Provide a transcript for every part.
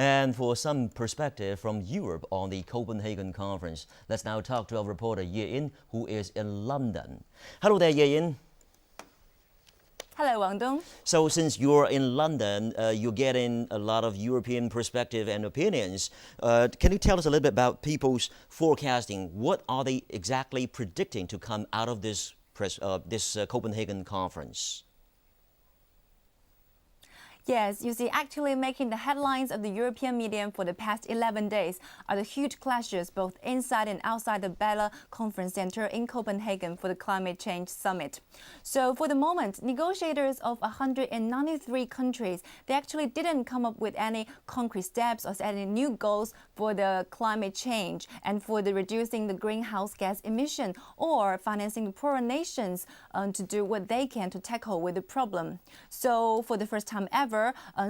And for some perspective from Europe on the Copenhagen conference, let's now talk to our reporter Ye-in, who is in London. Hello there, Ye-in. Hello, Wang Dong. So since you're in London, you're getting a lot of European perspective and opinions. Can you tell us a little bit about people's forecasting? What are they exactly predicting to come out of this Copenhagen conference? Yes, you see, actually making the headlines of the European media for the past 11 days are the huge clashes both inside and outside the Bella Conference Center in Copenhagen for the Climate Change Summit. So for the moment, negotiators of 193 countries, they actually didn't come up with any concrete steps or any new goals for the climate change and for the reducing the greenhouse gas emission or financing the poorer nations to do what they can to tackle with the problem. So for the first time ever,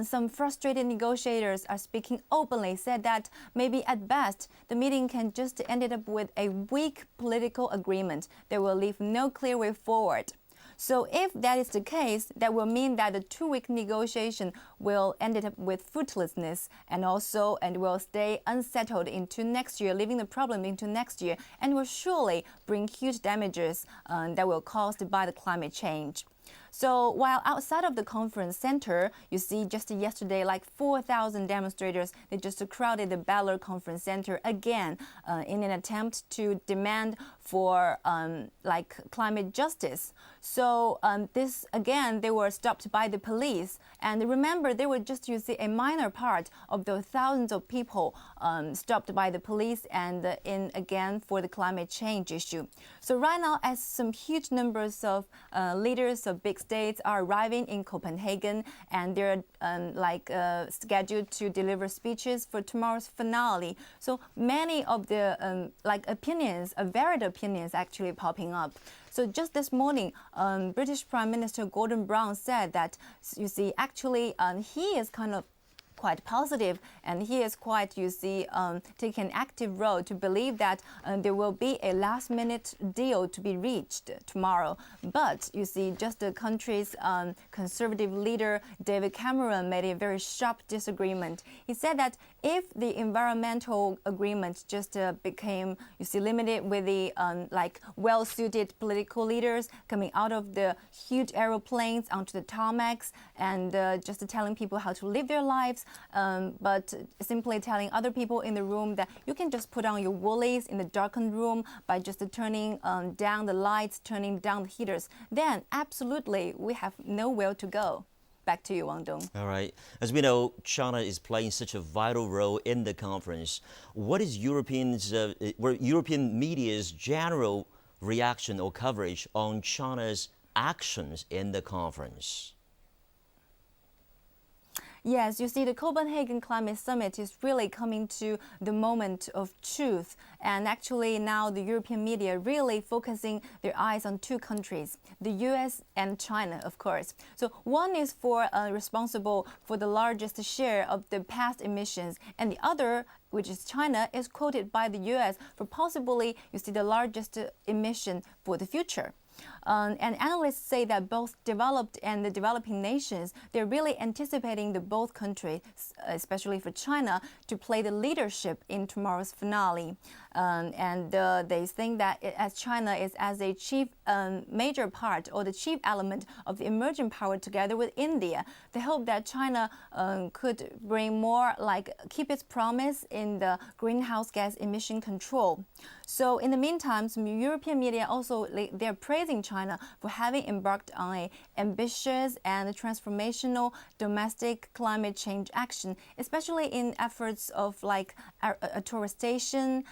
some frustrated negotiators are speaking openly, said that maybe at best the meeting can just end up with a weak political agreement that will leave no clear way forward. So if that is the case, that will mean that the 2-week negotiation will end up with fruitlessness and will stay unsettled into next year, leaving the problem into next year, and will surely bring huge damages that will caused by the climate change. So while outside of the conference center, you see just yesterday like 4,000 demonstrators, they just crowded the Bella Conference Center again in an attempt to demand for climate justice. So this again, they were stopped by the police. And remember, they were just, you see, a minor part of the thousands of people stopped by the police and again for the climate change issue. So right now, as some huge numbers of leaders of big states are arriving in Copenhagen, and they're scheduled to deliver speeches for tomorrow's finale. So many of the opinions, varied opinions actually popping up. So just this morning, British Prime Minister Gordon Brown said that, you see, actually he is kind of quite positive, and he is quite, you see, taking an active role to believe that there will be a last-minute deal to be reached tomorrow. But, you see, just the country's conservative leader, David Cameron, made a very sharp disagreement. He said that if the environmental agreement just became, you see, limited with the well-suited political leaders coming out of the huge aeroplanes onto the tarmacs and just telling people how to live their lives, but simply telling other people in the room that you can just put on your woolies in the darkened room by just turning down the lights, turning down the heaters, then absolutely we have nowhere to go. Back to you, Wang Dong. All right. As we know, China is playing such a vital role in the conference. What is European media's general reaction or coverage on China's actions in the conference? Yes, you see, the Copenhagen Climate Summit is really coming to the moment of truth. And actually now the European media really focusing their eyes on 2 countries, the US and China, of course. So one is responsible for the largest share of the past emissions, and the other, which is China, is quoted by the US for possibly, you see, the largest emission for the future. And analysts say that both developed and the developing nations, they're really anticipating the both countries, especially for China, to play the leadership in tomorrow's finale. They think that as China is as a chief major part or the chief element of the emerging power together with India, they hope that China could bring more, keep its promise in the greenhouse gas emission control. So in the meantime, some European media also, they're praising China for having embarked on an ambitious and transformational domestic climate change action, especially in efforts of afforestation,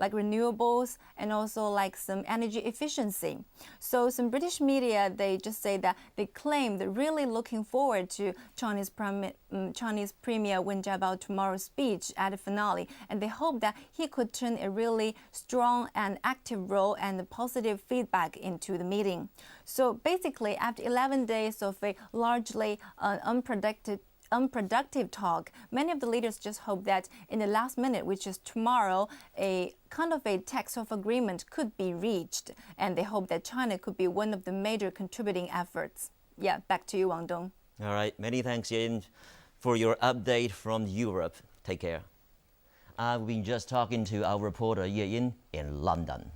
renewables, and also some energy efficiency. So some British media, they just say that they claim they're really looking forward to Chinese Premier Wen Jiabao tomorrow's speech at the finale, and they hope that he could turn a really strong and active role and positive feedback into the meeting. So basically, after 11 days of a largely unproductive talk, many of the leaders just hope that in the last minute, which is tomorrow, a kind of a text of agreement could be reached, and they hope that China could be one of the major contributing efforts. Yeah, back to you, Wang Dong. All right, many thanks, Yin. for your update from Europe. Take care. I've been just talking to our reporter Ye Yin in London.